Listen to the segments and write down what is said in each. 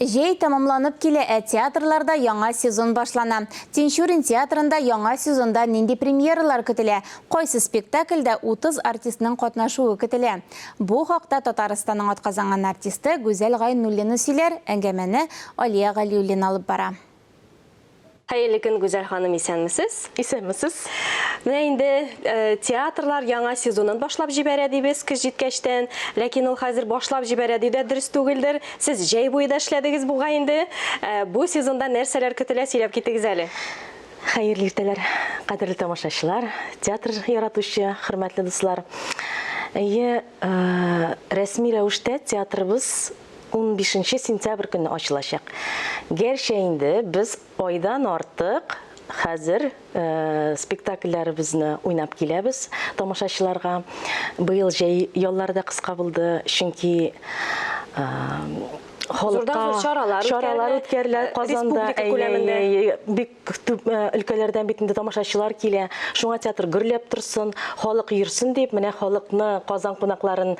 Жей тамамланып келе театрларда яңа сезон башлана. Тинчурин театрында яңа сезонда нинди премьералар көтелә. Койсы спектакльдә 30 артистның катнашуы көтелә. Бу хакта Татарстанның атказанган артисты Гүзәл Гайнуллина сөйләр, әңгәмәне Алия Галиуллина алып бара. Hayırlı gün Güzel Hanım, isənmisiniz? İsənmisiniz. Менә инде театрлар яңа сезонын башлап җибәрәди без кыш җиткәчтән, ләкин ул хәзер башлап җибәрәди дә дөрес түгелдер. Сез җәй буенда эшләдегез буга инде. Бу сезонда нәрсәләр көтелә, сөйләп китегез әле. Хәерле иртәләр, кадерле тамашачылар, театр яратучы, хөрмәтле дуслар. Рәсми рәвештә театрыбыз 15 сентябрь көнне ачылачак. Гәрчә инде без айдан артык хәзер спектакльләребезне уйнап киләбез тамашачыларга. Быел җәй ялларда кыска булды, чөнки шаралар үткәрелә Казанда, бик күп өлкәләрдән бит инде тамашачылар килә. Шуңа театр гөрләп торсын, халык йөрсен дип, менә халыкны, Казан кунакларын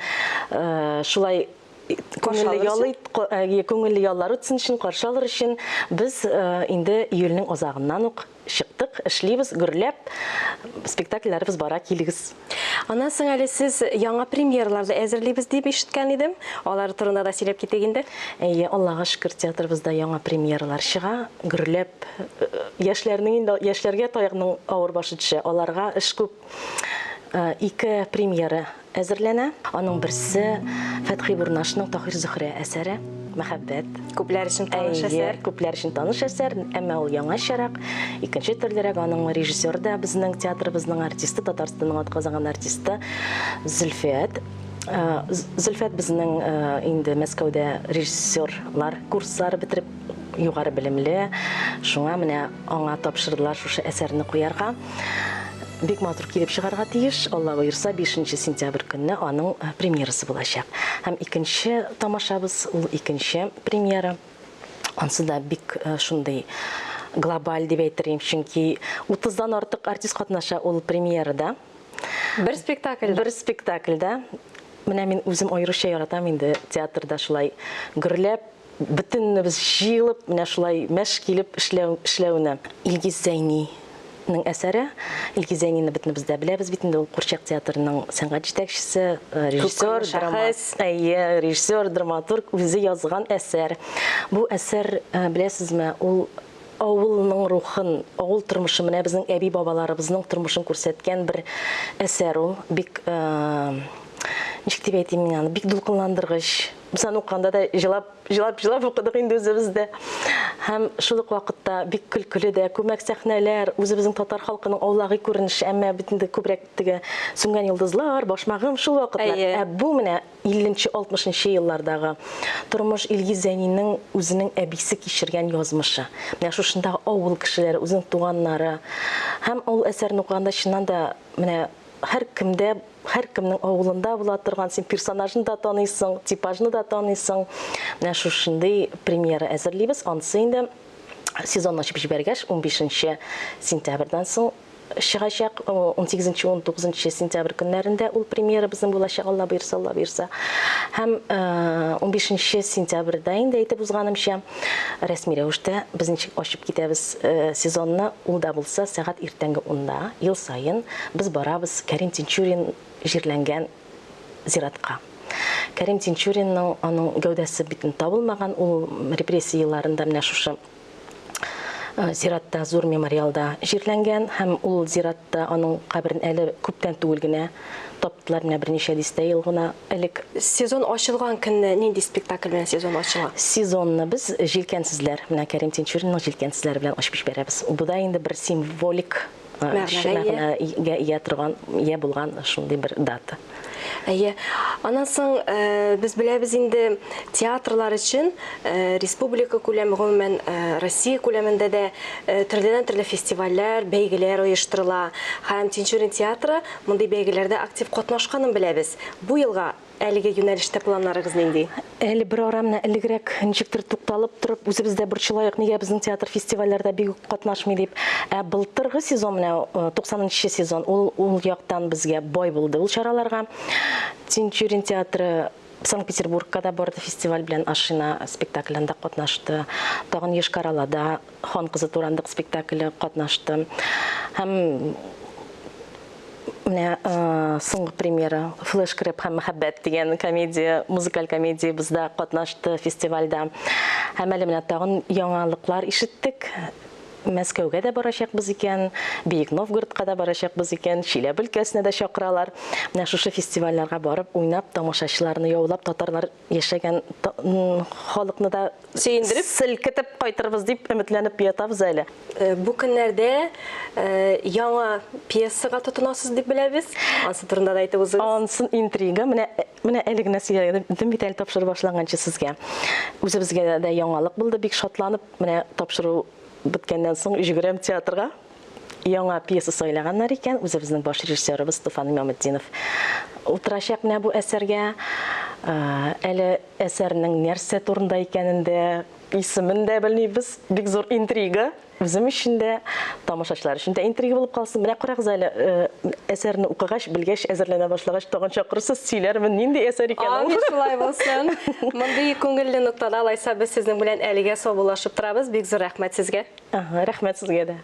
шулай көңелле яллар үтсен өчен, каршы алыр өчен без инде июльнең азагыннан ук чыктык, эшлибез, гөрләп, спектакльләребез бара, килегез. Аннан соң әле сез яңа премьераларда әзерлибез дип ишеткән идем. Алар турында да сөйләп китек инде. Аллага шөкер, театрыбызда яңа премьералар чыга, гөрләп, яшьләргә таягның авыр башы төшә. Аларга эш күп. 2 премьера әзерләнә. Аның берсе Фәтхи Бурнашның Тахир Зөһрә әсәре «Мәхәббәт». Күпләр өчен таныш әсәр. Күпләр өчен таныш әсәр, әмма ул яңачарак. Икенче төрлерәк аның режиссеры да безнең театрыбызның артисты, Татарстанның атказанган артисты Зөлфәт. Зөлфәт безнең инде Мәскәүдә режиссерлар курслары бетереп, югары белемле. Шуңа менә аңа тапшырдылар шушы әсәрне куярга. Бик матур килеп чыгарга тиеш. Алла боерса 5 сентябрь көнне аның премьерасы булачак. Һәм икенче тамашабыз, ул икенче премьера. Ансы да бик шундый глобаль дип әйтерим, чөнки 30дан артык артист катнаша ул премьерада. Бер спектакльдә. Менә мин үзем аеруча яратам инде театрда шулай гөрләп, бөтенебез җыелып, менә шулай мәш килеп эшләүне. Илгиз Зәйниның әсәре. Илгиз Зәйнине бөтенебез дә беләбез бит инде, ул Курчак театрының сәнгать җитәкчесе, режиссер, драматург, үзе язган әсәр. Бу әсәр, беләсезме, ул авылның рухын, авыл тормышы, менә безнең әби бабаларыбызның тормышын күрсәткән бер әсәр ул. Бик ничек дип әйтим мин аны, бик дулкынландыргыч. Без аны укганда да җылап укыдык инде үзебездә. Һәм шул ук вакытта бик көлкеле дә, күмәк сәхнәләр, үзебезнең татар халкының аулагы күренеше, әмма бит инде күбрәк теге сүнгән йолдызлар, башмагым шул вакытлар. Бу менә 50-60 еллардагы тормыш, Илгиз Зәйнинең үзенең әбисе кичергән язмышы. Менә шушындагы авыл кешеләре, үзенең туганнары. Һәм ул әсәрне укганда чыннан да менә һәркемнең авылында була торган, син персонажны да таныйсың, типажны да таныйсың. Менә шушындый премьера әзерлибез. Анысы инде сезон ачып җибәргәч 15 сентябрьдән соң чыгачак. 18-19 сентябрь көннәрендә ул премьера безнең булачак, Алла буерса. Һәм 15 сентябрьдә инде әйтеп узганымча рәсми рәвештә без ничек ачып китәбез сезонны. Ул да булса сәгать иртәнге 10-да ел сайын без барабыз Кәрим Тинчурин җирләнгән зиратка. Кәрим Тинчуринның аның гәүдәсе битен табылмаган, ул репрессияларында менә шушы зиратта, зур мемориалда җирләнгән, һәм ул зиратта аның каберен әле күптән түгел генә таптылар, менә берничә дистә ел гына элек. Сезон ачылган көнне нинди спектакль белән сезон ачыла? Сезонны без Җилкәнсезләр, менә Кәрим Тинчуринның Җилкәнсезләре белән ачып җибәрәбез. Бу да инде бер символик мәгънәгә ия булган шундый бер дата. Аннан соң без беләбез инде театрлар өчен республика күләме, гомумән Россия күләмендә дә төрле фестивальләр, бәйгеләр оештырыла. Һәм Тинчурин театры мондый бәйгеләрдә актив катнашканын беләбез. Бу елга әлеге юнәлештә планнарыгыз нинди? Әле бер ара менә элегрәк ничектер тукталып торып, үзебездә борчылайык, нигә безнең театр фестивальләрдә бик катнашмый дип. Былтыргы сезон менә 90-нчы сезон ул яктан безгә бай булды ул чараларга. Тинчурин театры Санкт-Петербургка да барды фестиваль белән Ашина спектаклендә катнашты. Тагын Ешкаралада Хан кызы турындагы спектакле катнашты. Һәм менә соңгы премьера Флэш Крэп һәм Мәхәббәт дигән комедия, музыкаль комедия бездә катнашты фестивальдә. Һәм әле менә тагын яңалыклар ишеттек. Мәскәүгә дә барачакбыз икән, Бийек Новгородка да барачакбыз икән, Чиләбе өлкәсенә дә чакыралар. Менә шушы фестивальләргә барып, уйнап, тамашачыларны яулап, татарлар яшәгән халыкны да Сөендереп? селкетеп кайтырбыз дип өметләнеп ятабыз әле. Бу көннәрдә яңа пьесага тотынасыз дип беләбез. Ансы турында да әйтеп үзегез. Ансын интрига, менә әле генә сөйләдем бит әле тапшыру башлаганчы сезгә. Үзебезгә дә яңалык булды, бик шатланып, менә тапшыру биткәннән соң Җигрәм театрга яңа пьеса сайлаганнар икән. Үзебезнең баш режиссерыбыз Стефан Мөхәммәтдинов утырачак менә бу әсәргә. Әле әсәрнең нәрсә турында икәнен дә, исемен дә белмибез. Бик зур интрига. Үзем өчен дә, тамашачылар өчен дә интрига булып калсын. Менә карагыз әле, әсәрне укыгач, белгәч, әзерләнә башлагач, тагын чакырсыз, сөйләрмен, нинди әсәр икән. Амин, шулай булсын. Мондый күңелле ноктада алайса без сезнең белән әлегә саубуллашып торабыз. Бик зур рәхмәт сезгә. Рәхмәт сезгә дә.